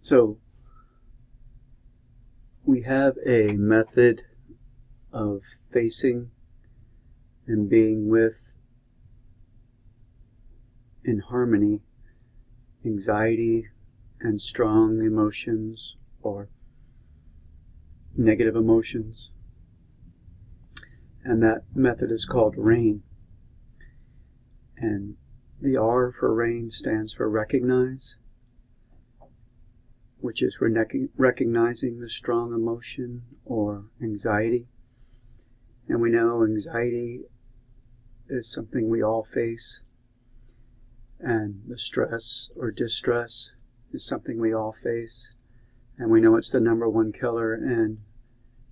So we have a method of facing and being with, in harmony, anxiety and strong emotions or negative emotions. And that method is called RAIN. And the R for RAIN stands for recognize, which is recognizing the strong emotion or anxiety. And we know anxiety is something we all face, and the stress or distress is something we all face. And we know it's the #1 killer in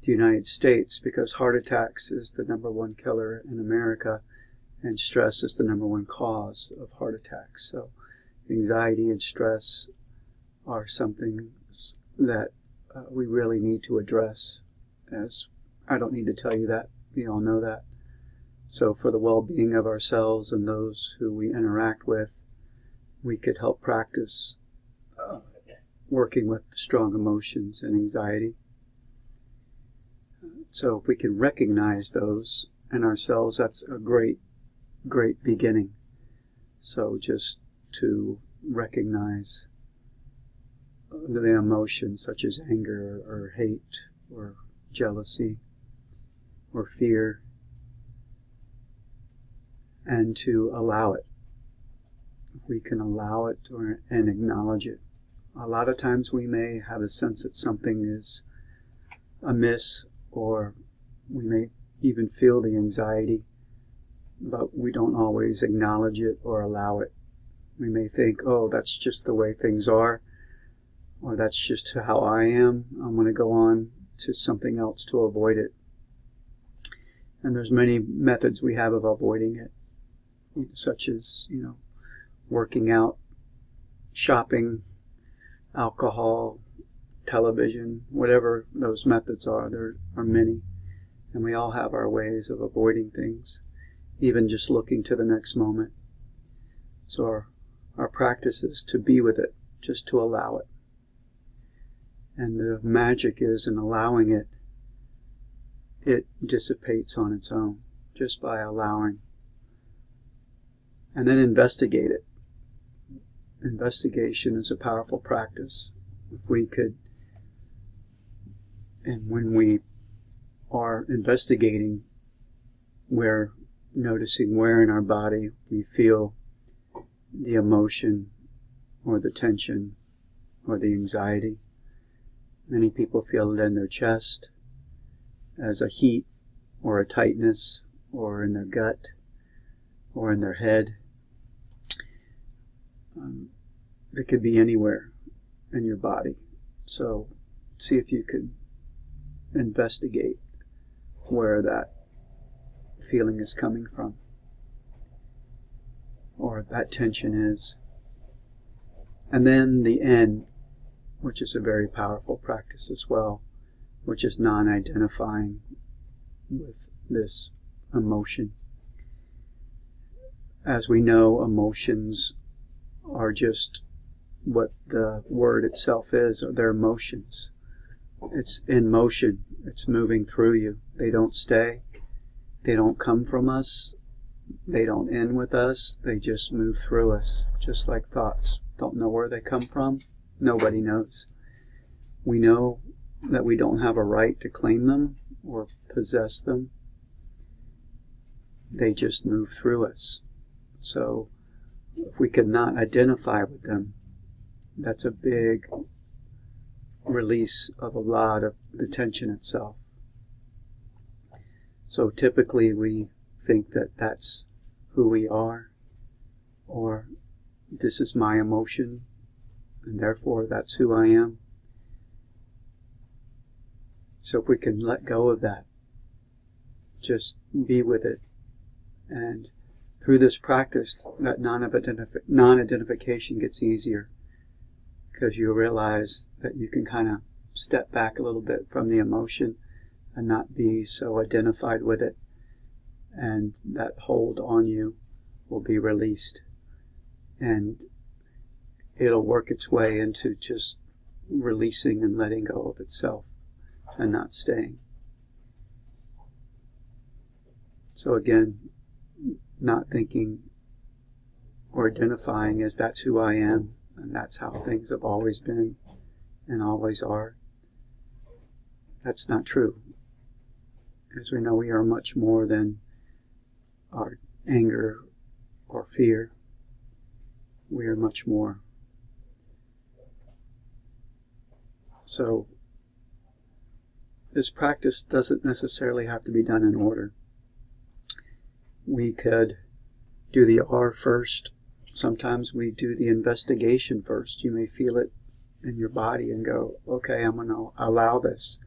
the United States because heart attacks is the #1 killer in America, and stress is the #1 cause of heart attacks. So anxiety and stress are something that we really need to address. As I don't need to tell you that, we all know that. So for the well-being of ourselves and those who we interact with, we could help practice working with strong emotions and anxiety. So if we can recognize those in ourselves, that's a great beginning. So just to recognize the emotions such as anger or hate or jealousy or fear, and to allow it. If we can allow it and acknowledge it. A lot of times we may have a sense that something is amiss, or we may even feel the anxiety, but we don't always acknowledge it or allow it. We may think, oh, that's just the way things are, or that's just how I am. I'm going to go on to something else to avoid it. And there's many methods we have of avoiding it, such as, working out, shopping, alcohol, television, whatever those methods are. There are many, and we all have our ways of avoiding things, even just looking to the next moment. So our practice is to be with it, just to allow it. And the magic is in allowing it, it dissipates on its own, just by allowing. And then investigate it. Investigation is a powerful practice. If we could, and when we are investigating, we're noticing where in our body we feel the emotion or the tension or the anxiety. Many people feel it in their chest as a heat or a tightness, or in their gut or in their head. It could be anywhere in your body. So see if you could investigate where that feeling is coming from, or that tension is. And then the N, which is a very powerful practice as well, which is non-identifying with this emotion. As we know, emotions are just what the word itself is, or they're emotions. It's in motion. It's moving through you. They don't stay. They don't come from us. They don't end with us. They just move through us, just like thoughts. Don't know where they come from. Nobody knows. We know that we don't have a right to claim them or possess them. They just move through us. So if we could not identify with them, that's a big release of a lot of the tension itself. So typically we think that that's who we are, or this is my emotion, and therefore that's who I am. So if we can let go of that, just be with it, and through this practice, that non-identification gets easier, because you realize that you can kind of step back a little bit from the emotion and not be so identified with it, and that hold on you will be released, and it'll work its way into just releasing and letting go of itself and not staying. So again, not thinking or identifying as that's who I am and that's how things have always been and always are. That's not true. As we know, we are much more than our anger or fear. We are much more. So this practice doesn't necessarily have to be done in order. We could do the R first. Sometimes we do the investigation first. You may feel it in your body and go, okay, I'm going to allow this.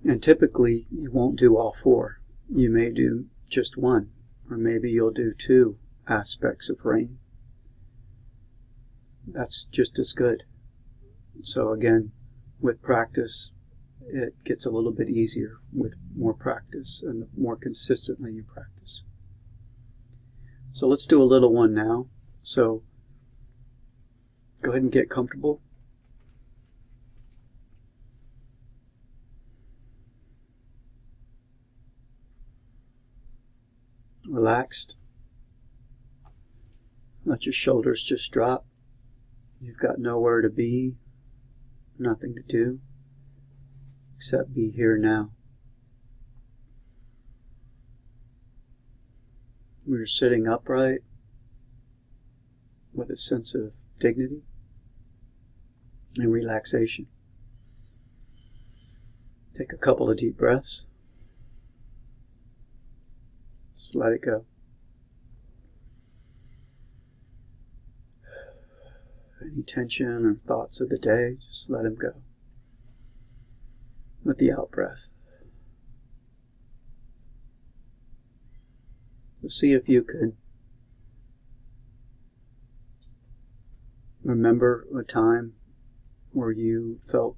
And typically you won't do all four. You may do just one, or maybe you'll do two aspects of rain. That's just as good. So again, with practice, it gets a little bit easier with more practice and the more consistently you practice. So let's do a little one now. So go ahead and get comfortable. Relaxed. Let your shoulders just drop. You've got nowhere to be, nothing to do, except be here now. We're sitting upright with a sense of dignity and relaxation. Take a couple of deep breaths. Just let it go. Any tension or thoughts of the day, just let them go with the out breath. So see if you could remember a time where you felt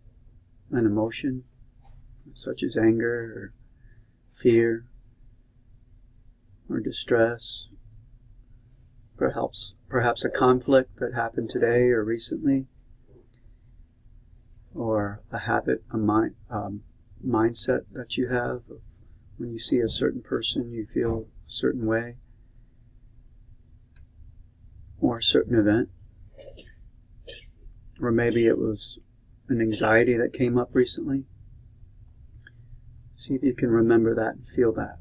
an emotion, such as anger or fear or distress, perhaps a conflict that happened today or recently, or a habit, a mindset that you have. When you see a certain person, you feel a certain way, or a certain event. Or maybe it was an anxiety that came up recently. See if you can remember that and feel that.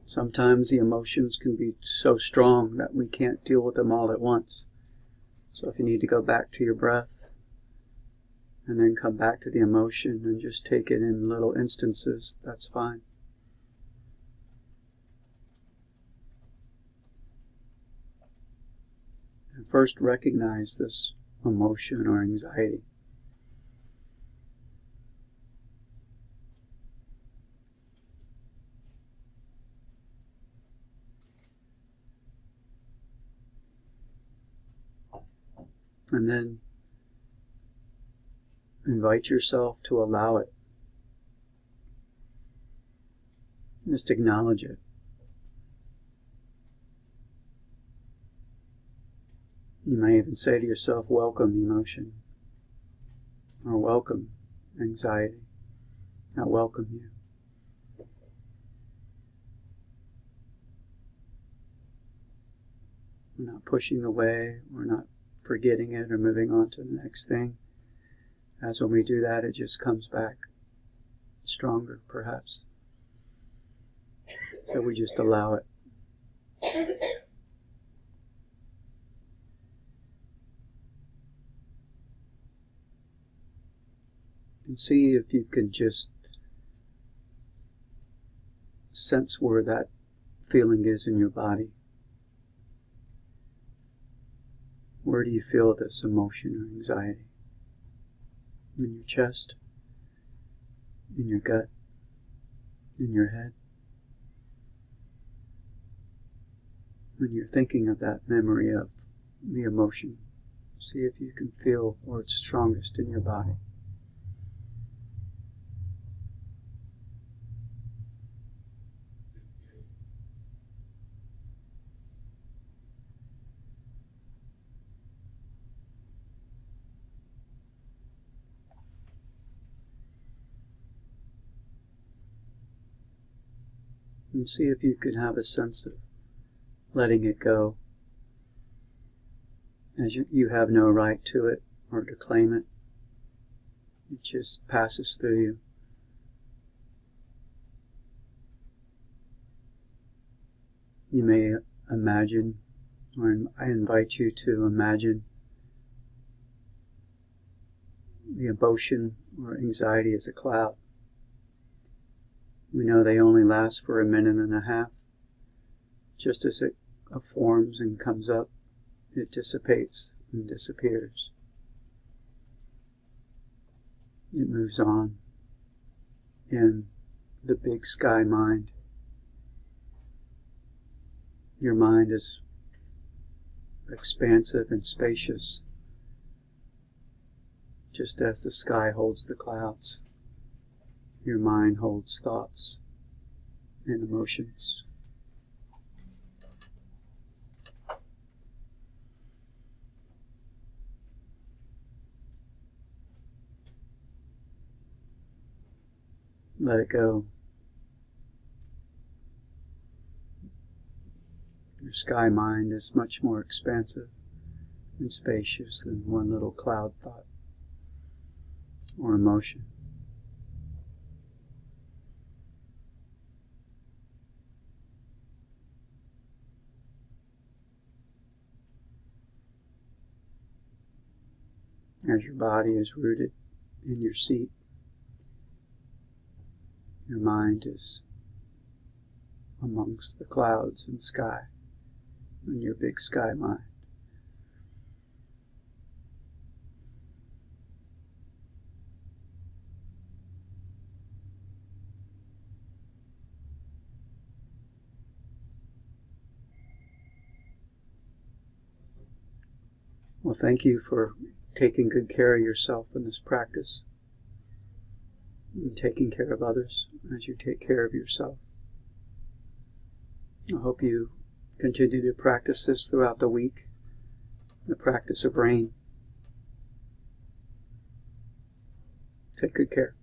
Sometimes the emotions can be so strong that we can't deal with them all at once. So if you need to go back to your breath and then come back to the emotion and just take it in little instances, that's fine. And first recognize this emotion or anxiety. And then invite yourself to allow it. Just acknowledge it. You may even say to yourself, welcome emotion, or welcome anxiety. I welcome you. We're not pushing away, we're not forgetting it or moving on to the next thing. As when we do that, it just comes back stronger, perhaps. So we just allow it. And see if you can just sense where that feeling is in your body. Where do you feel this emotion or anxiety? In your chest? In your gut? In your head? When you're thinking of that memory of the emotion, see if you can feel where it's strongest in your body. And see if you can have a sense of letting it go, as you have no right to it or to claim it. It just passes through you. You may imagine, or I invite you to imagine, the emotion or anxiety as a cloud. We know they only last for a minute and a half. Just as it forms and comes up, it dissipates and disappears. It moves on in the big sky mind. Your mind is expansive and spacious, just as the sky holds the clouds. Your mind holds thoughts and emotions. Let it go. Your sky mind is much more expansive and spacious than one little cloud thought or emotion. As your body is rooted in your seat, your mind is amongst the clouds and sky, in your big sky mind. Well, thank you for taking good care of yourself in this practice, and taking care of others as you take care of yourself. I hope you continue to practice this throughout the week, the practice of rain. Take good care.